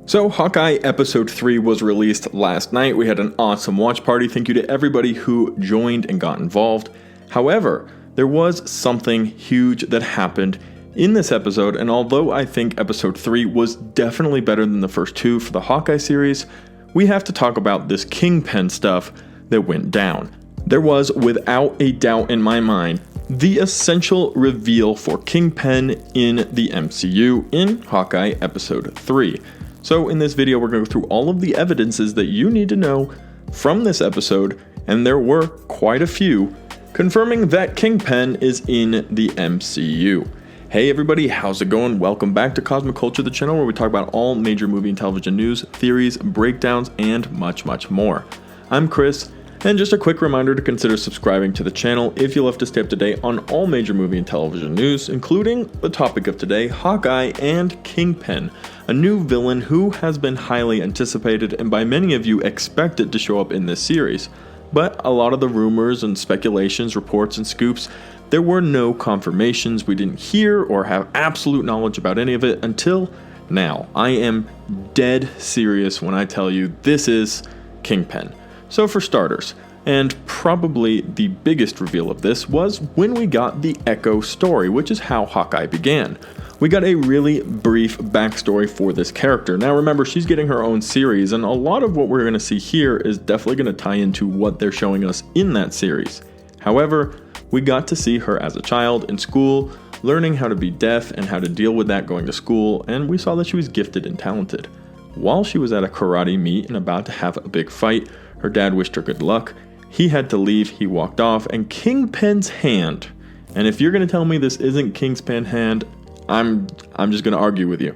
So Hawkeye episode 3 was released last night. We had an awesome watch party. Thank you to everybody who joined and got involved. However, there was something huge that happened in this episode, and although I think episode 3 was definitely better than the first two for the Hawkeye series, we have to talk about this Kingpin stuff that went down. There was, without a doubt in my mind, the essential reveal for Kingpin in the MCU in Hawkeye episode 3. So in this video, we're going to go through all of the evidences that you need to know from this episode, and there were quite a few, confirming that Kingpin is in the MCU. Hey everybody, how's it going? Welcome back to Cosmic Culture, the channel where we talk about all major movie and television news, theories, breakdowns, and much, much more. I'm Chris, and just a quick reminder to consider subscribing to the channel if you love to stay up to date on all major movie and television news, including the topic of today, Hawkeye and Kingpin, a new villain who has been highly anticipated and by many of you expected to show up in this series. But a lot of the rumors and speculations, reports, and scoops, there were no confirmations. We didn't hear or have absolute knowledge about any of it until now. I am dead serious when I tell you this is Kingpin. So for starters, and probably the biggest reveal of this was when we got the Echo story, which is how Hawkeye began. We got a really brief backstory for this character. Now remember, she's getting her own series, and a lot of what we're going to see here is definitely going to tie into what they're showing us in that series. However, we got to see her as a child in school, learning how to be deaf and how to deal with that going to school, and we saw that she was gifted and talented. While she was at a karate meet and about to have a big fight, her dad wished her good luck. He had to leave, he walked off, and Kingpin's hand, and if you're going to tell me this isn't Kingpin's hand, I'm just going to argue with you.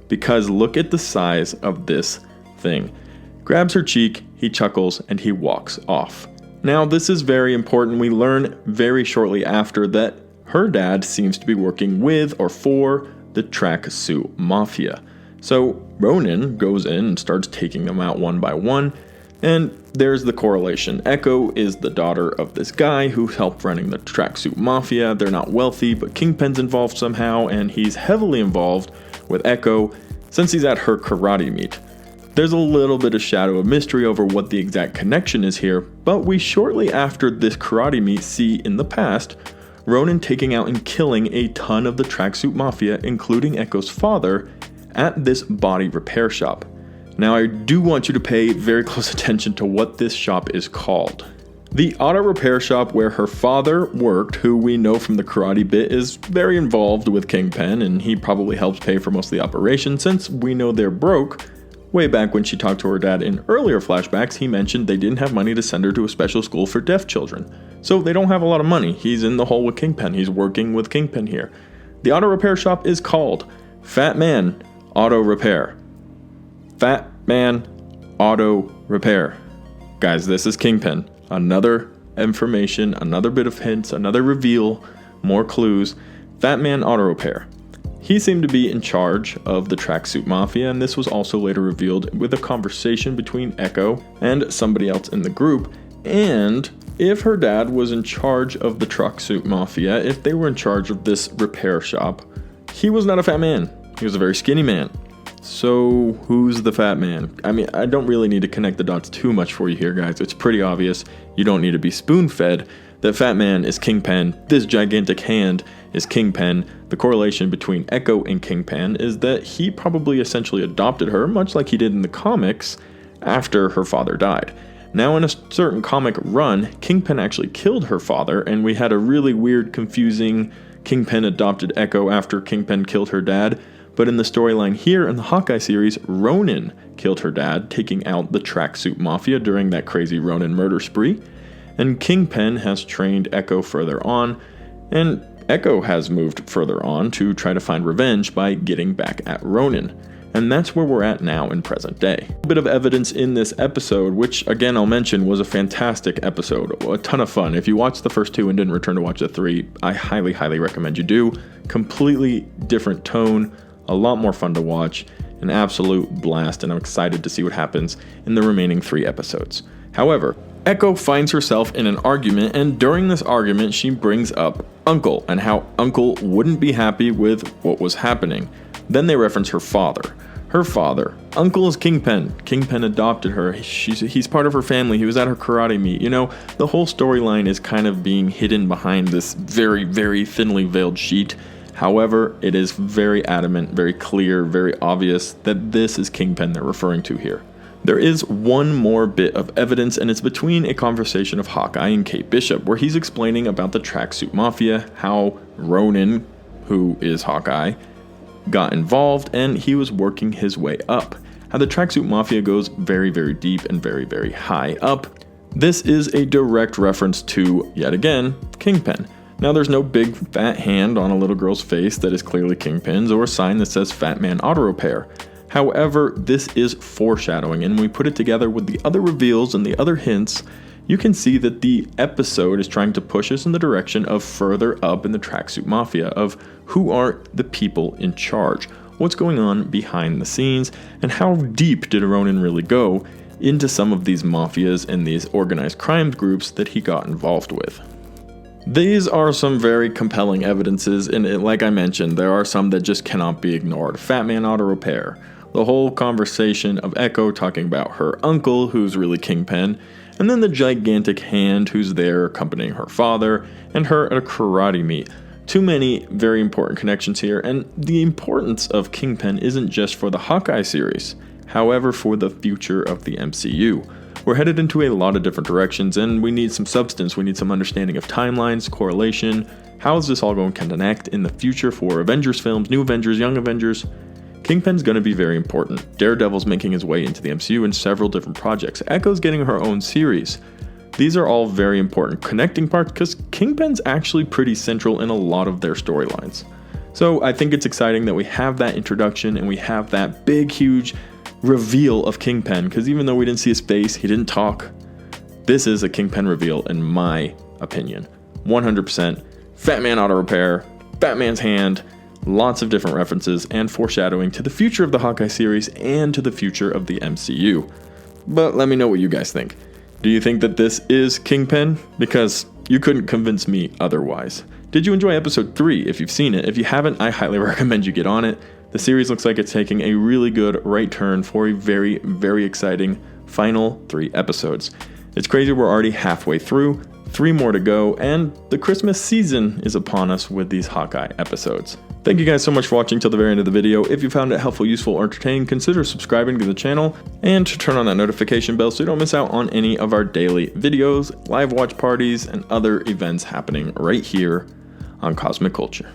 Because look at the size of this thing. Grabs her cheek, he chuckles, and he walks off. Now this is very important. We learn very shortly after that her dad seems to be working with or for the tracksuit mafia. So Ronin goes in and starts taking them out one by one. And there's the correlation. Echo is the daughter of this guy who helped running the tracksuit mafia. They're not wealthy, but Kingpin's involved somehow, and he's heavily involved with Echo since he's at her karate meet. There's a little bit of shadow of mystery over what the exact connection is here, but we shortly after this karate meet see in the past Ronin taking out and killing a ton of the tracksuit mafia, including Echo's father, at this body repair shop. Now I do want you to pay very close attention to what this shop is called. The auto repair shop where her father worked, who we know from the karate bit is very involved with Kingpin, and he probably helps pay for most of the operation since we know they're broke. Way back when she talked to her dad in earlier flashbacks, he mentioned they didn't have money to send her to a special school for deaf children. So they don't have a lot of money. He's in the hole with Kingpin. He's working with Kingpin here. The auto repair shop is called Fat Man Auto Repair. Fat Man Auto Repair. Guys, this is Kingpin. Another information, another bit of hints, another reveal, more clues. Fat Man Auto Repair. He seemed to be in charge of the tracksuit mafia, and this was also later revealed with a conversation between Echo and somebody else in the group. And if her dad was in charge of the tracksuit mafia, if they were in charge of this repair shop, he was not a fat man. He was a very skinny man. So who's the fat man? I mean, I don't really need to connect the dots too much for you here, guys. It's pretty obvious. You don't need to be spoon-fed. The fat man is Kingpin. This gigantic hand is Kingpin. The correlation between Echo and Kingpin is that he probably essentially adopted her, much like he did in the comics, after her father died. Now in a certain comic run, Kingpin actually killed her father, and we had a really weird, confusing Kingpin adopted Echo after Kingpin killed her dad. But in the storyline here in the Hawkeye series, Ronin killed her dad, taking out the tracksuit mafia during that crazy Ronin murder spree. And Kingpin has trained Echo further on, and Echo has moved further on to try to find revenge by getting back at Ronin. And that's where we're at now in present day. A bit of evidence in this episode, which again I'll mention was a fantastic episode, a ton of fun. If you watched the first two and didn't return to watch the three, I highly, highly recommend you do. Completely different tone, a lot more fun to watch, an absolute blast, and I'm excited to see what happens in the remaining 3 episodes. However, Echo finds herself in an argument, and during this argument she brings up Uncle and how Uncle wouldn't be happy with what was happening. Then they reference her father. Her father. Uncle is Kingpin. Kingpin adopted her. He's part of her family. He was at her karate meet. You know, the whole storyline is kind of being hidden behind this very, very thinly veiled sheet. However, it is very adamant, very clear, very obvious that this is Kingpin they're referring to here. There is one more bit of evidence, and it's between a conversation of Hawkeye and Kate Bishop, where he's explaining about the Tracksuit Mafia, how Ronin, who is Hawkeye, got involved, and he was working his way up. How the Tracksuit Mafia goes very, very deep and very, very high up. This is a direct reference to, yet again, Kingpin. Now, there's no big fat hand on a little girl's face that is clearly Kingpin's, or a sign that says Fat Man Auto Repair. However, this is foreshadowing, and when we put it together with the other reveals and the other hints, you can see that the episode is trying to push us in the direction of further up in the Tracksuit Mafia, of who are the people in charge, what's going on behind the scenes, and how deep did Ronin really go into some of these mafias and these organized crime groups that he got involved with. These are some very compelling evidences, and like I mentioned, there are some that just cannot be ignored. Fat Man Auto Repair, the whole conversation of Echo talking about her uncle, who's really Kingpin, and then the gigantic hand who's there accompanying her father, and her at a karate meet. Too many very important connections here, and the importance of Kingpin isn't just for the Hawkeye series, however for the future of the MCU. We're headed into a lot of different directions, and we need some substance, we need some understanding of timelines, correlation, how is this all going to connect in the future for Avengers films, New Avengers, Young Avengers. Kingpin's going to be very important. Daredevil's making his way into the MCU in several different projects. Echo's getting her own series. These are all very important connecting parts because Kingpin's actually pretty central in a lot of their storylines. So I think it's exciting that we have that introduction and we have that big, huge reveal of Kingpin, because even though we didn't see his face, he didn't talk, this is a Kingpin reveal in my opinion. 100%. Fat Man Auto Repair, Batman's hand, lots of different references and foreshadowing to the future of the Hawkeye series and to the future of the MCU. But let me know what you guys think. Do you think that this is Kingpin? Because you couldn't convince me otherwise. Did you enjoy episode 3? If you've seen it. If you haven't, I highly recommend you get on it. The series looks like it's taking a really good right turn for a very, very exciting final 3 episodes. It's crazy we're already halfway through, 3 more to go, and the Christmas season is upon us with these Hawkeye episodes. Thank you guys so much for watching till the very end of the video. If you found it helpful, useful, or entertaining, consider subscribing to the channel and to turn on that notification bell so you don't miss out on any of our daily videos, live watch parties, and other events happening right here on Cosmic Culture.